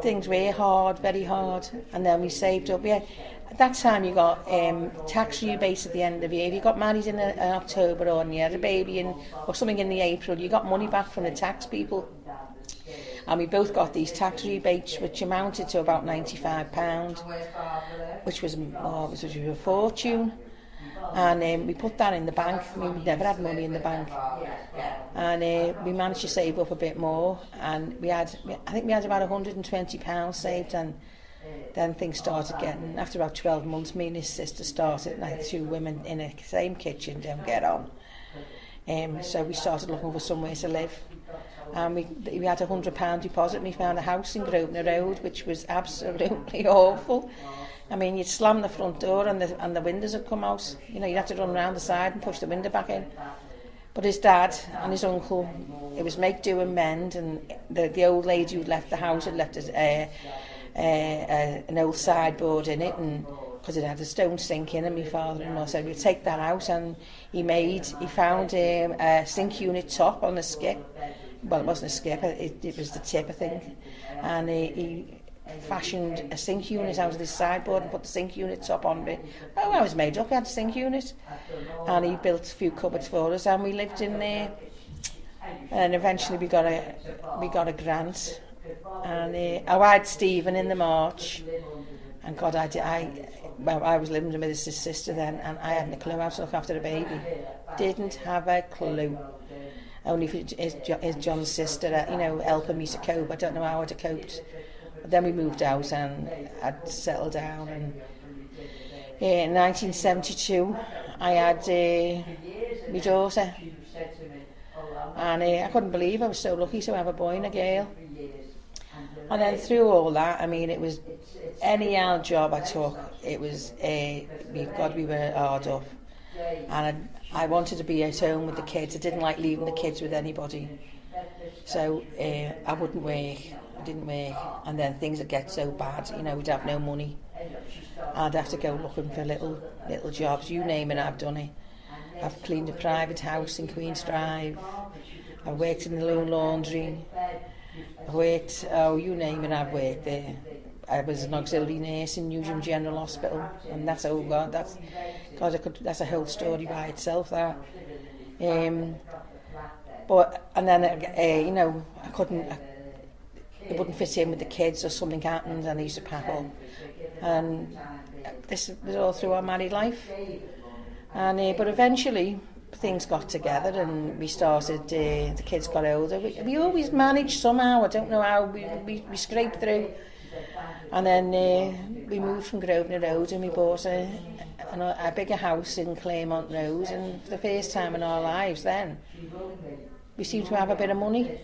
things were hard, very hard, and then we saved up. Yeah, at that time you got tax rebates at the end of the year. If you got married in October or you had a baby or something in the April, you got money back from the tax people. And we both got these tax rebates, which amounted to about £95, which was a fortune. And we put that in the bank. I mean, we never had money in the bank. And we managed to save up a bit more. And I think we had about £120 saved. And then things started getting, after about 12 months, me and his sister started, like 2 women in the same kitchen, didn't get on. So we started looking for somewhere to live. And we had £100 deposit and we found a house in Grosvenor Road, which was absolutely awful. I mean, you'd slam the front door and the windows would come out. You know, you'd have to run around the side and push the window back in. But his dad and his uncle, it was make, do and mend, and the old lady who'd left the house had left an old sideboard in it, and because it had a stone sink in it, my father-in-law said we'll take that out, and he found a sink unit top on a skip. Well, it wasn't a skip, it was the tip, I think. And he fashioned a sink unit out of this sideboard and put the sink unit top on it. Oh, I was made up, I had a sink unit. And he built a few cupboards for us and we lived in there. And eventually we got a grant. And I had Stephen in the March. And God, I was living with his sister then, and I hadn't a clue how to look after a baby. Didn't have a clue. Only for his John's sister, helping me to cope. I don't know how I'd have coped. But then we moved out and I'd settled down. And in 1972, I had my daughter. And I couldn't believe I was so lucky to have a boy and a girl. And then through all that, I mean, it was any old job I took. It was, we were hard up. And I wanted to be at home with the kids. I didn't like leaving the kids with anybody. So I wouldn't work. I didn't work. And then things would get so bad, we'd have no money. I'd have to go looking for little jobs. You name it, I've done it. I've cleaned a private house in Queen's Drive. I've worked in the Lone Laundry. I've worked, you name it, I've worked there. I was an auxiliary nurse in Newham General Hospital, and that's a whole story by itself. That, but and then I couldn't. It wouldn't fit in with the kids, or something happened, and I used to pack up. And this was all through our married life. And but eventually things got together, and we started. The kids got older. We always managed somehow. I don't know how we scraped through. And then we moved from Grosvenor Road and we bought a bigger house in Claremont Road, and for the first time in our lives then we seemed to have a bit of money.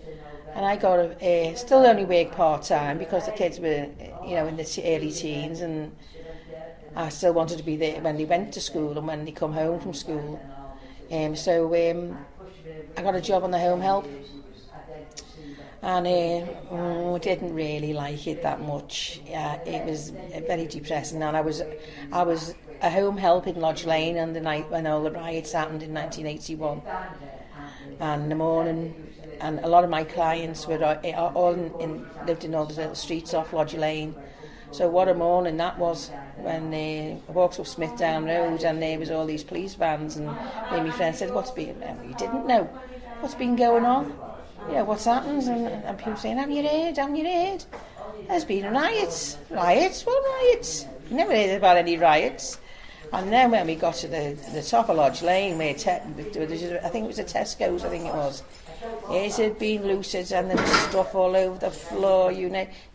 And I got still only work part-time because the kids were in the early teens, and I still wanted to be there when they went to school and when they come home from school. So I got a job on the home help. And I didn't really like it that much. It was very depressing. And I was a home help in Lodge Lane on the night when all the riots happened in 1981. And in the morning, and a lot of my clients were all lived in all the little streets off Lodge Lane. So what a morning that was when I walked up Smithdown Road and there was all these police vans, and my friend said, you didn't know what's been going on? What's happened? And people saying, have you heard? There's been riots. Riots? What riots? Never heard about any riots. And then when we got to the top of Lodge Lane, where I think it was a Tesco's, it had been looted, and there was stuff all over the floor,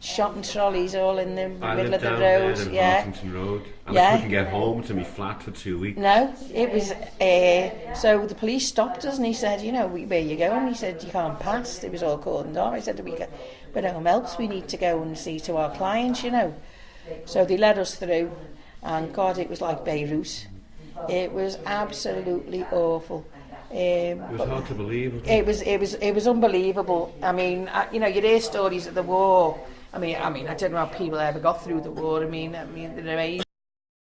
shopping trolleys all in the middle of the road. Washington Road. And I couldn't get home to my flat for 2 weeks. No, it was, so the police stopped us and he said, where you going? He said, you can't pass. It was all cordoned off. I said, we're home helps, we need to go and see to our clients, So they let us through, and God, it was like Beirut. It was absolutely awful. It was hard to believe. It was unbelievable. I mean, you hear stories of the war. I mean, I don't know how people ever got through the war. I mean, they're amazing.